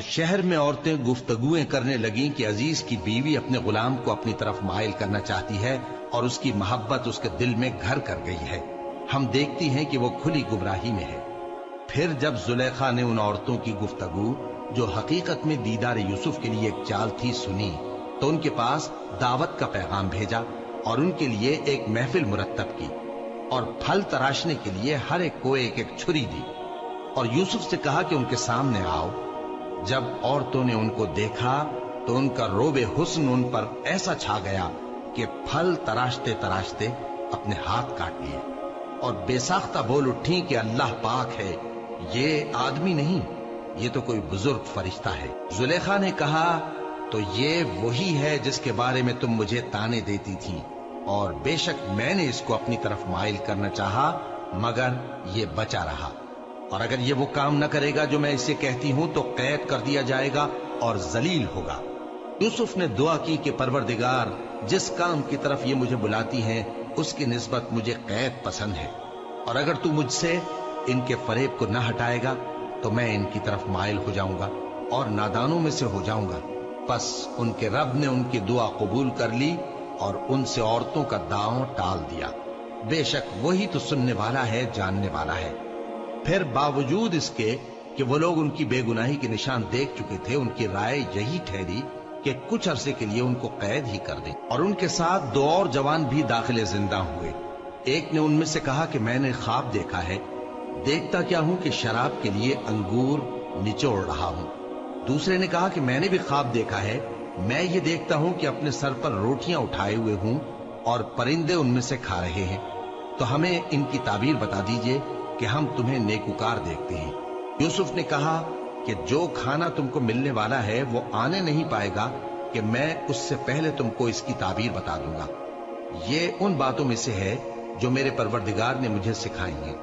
शहर में औरतें गुफ्तगुएं करने लगीं कि अजीज की बीवी अपने गुलाम को अपनी तरफ माइल करना चाहती है और उसकी मोहब्बत उसके दिल में घर कर गई है। हम देखती हैं कि वो खुली गुमराही में है। फिर जब जुलेखा ने उन औरतों की गुफ्तगू जो हकीकत में दीदार यूसुफ के लिए एक चाल थी सुनी, तो उनके पास दावत का पैगाम भेजा और उनके लिए एक महफिल मुरत्तब की और फल तराशने के लिए हर एक को एक एक छुरी दी और यूसुफ से कहा कि उनके सामने आओ। जब औरतों ने उनको देखा तो उनका रोबे हुस्न उन पर ऐसा छा गया कि फल तराशते तराशते अपने हाथ काट लिए और बेसाख्ता बोल उठी कि अल्लाह पाक है, ये आदमी नहीं, ये तो कोई बुजुर्ग फरिश्ता है। जुलेखा ने कहा, तो ये वही है जिसके बारे में तुम मुझे ताने देती थी, और बेशक मैंने इसको अपनी तरफ माइल करना चाहा मगर ये बचा रहा, और अगर ये वो काम न करेगा जो मैं इसे कहती हूं तो कैद कर दिया जाएगा और जलील होगा। यूसुफ ने दुआ की कि परवरदिगार, जिस काम की तरफ ये मुझे बुलाती हैं उसकी निस्बत मुझे कैद पसंद है, और अगर तू मुझसे इनके फरेब को न हटाएगा तो मैं इनकी तरफ माइल हो जाऊंगा और नादानों में से हो जाऊंगा। बस उनके रब ने उनकी दुआ कबूल कर ली और उनसे औरतों का दांव टाल दिया। बेशक वही तो सुनने वाला है, जानने वाला है। फिर बावजूद इसके कि वो लोग उनकी बेगुनाही के निशान देख चुके थे, उनकी राय यही ठहरी कि कुछ अरसे के लिए उनको कैद ही कर दें। और उनके साथ दो और जवान भी दाखिले जिंदा हुए। एक ने उनमें से कहा कि मैंने ख्वाब देखा है, देखता क्या हूं कि शराब के लिए अंगूर निचोड़ रहा हूं। दूसरे ने कहा कि मैंने भी ख्वाब देखा है, मैं ये देखता हूं कि अपने सर पर रोटियां उठाए हुए हूं और परिंदे उनमें से खा रहे हैं, तो हमें इनकी ताबीर बता दीजिए कि हम तुम्हें नेकुकार देखते हैं। यूसुफ ने कहा कि जो खाना तुमको मिलने वाला है वो आने नहीं पाएगा कि मैं उससे पहले तुमको इसकी ताबीर बता दूंगा। ये उन बातों में से है जो मेरे परवरदिगार ने मुझे सिखाई हैं।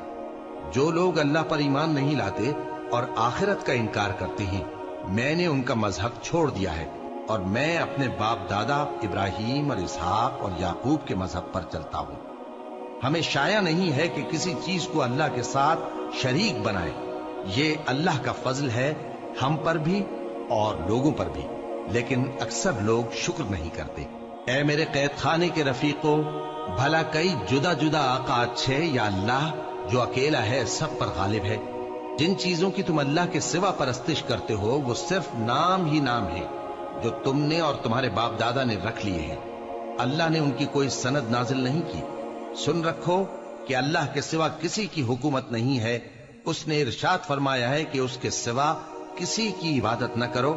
जो लोग अल्लाह पर ईमान नहीं लाते और आखिरत का इनकार करते हैं, मैंने उनका मजहब छोड़ दिया है और मैं अपने बाप दादा इब्राहिम और इसहाक और याकूब के मजहब पर चलता हूं। हमें शाया नहीं है कि किसी चीज को अल्लाह के साथ शरीक बनाए। ये अल्लाह का फजल है हम पर भी और लोगों पर भी, लेकिन अक्सर लोग शुक्र नहीं करते। ऐ मेरे कैद खाने के रफीकों, भला कई जुदा जुदा आका अच्छे या अल्लाह जो अकेला है सब पर गालिब है। जिन चीजों की तुम अल्लाह के सिवा परस्तिश करते हो वो सिर्फ नाम ही नाम है जो तुमने और तुम्हारे बाप दादा ने रख लिए हैं। अल्लाह ने उनकी कोई सनद नाजिल नहीं की। सुन रखो कि अल्लाह के सिवा किसी की हुकूमत नहीं है। उसने इरशाद फरमाया है कि उसके सिवा किसी की इबादत न करो।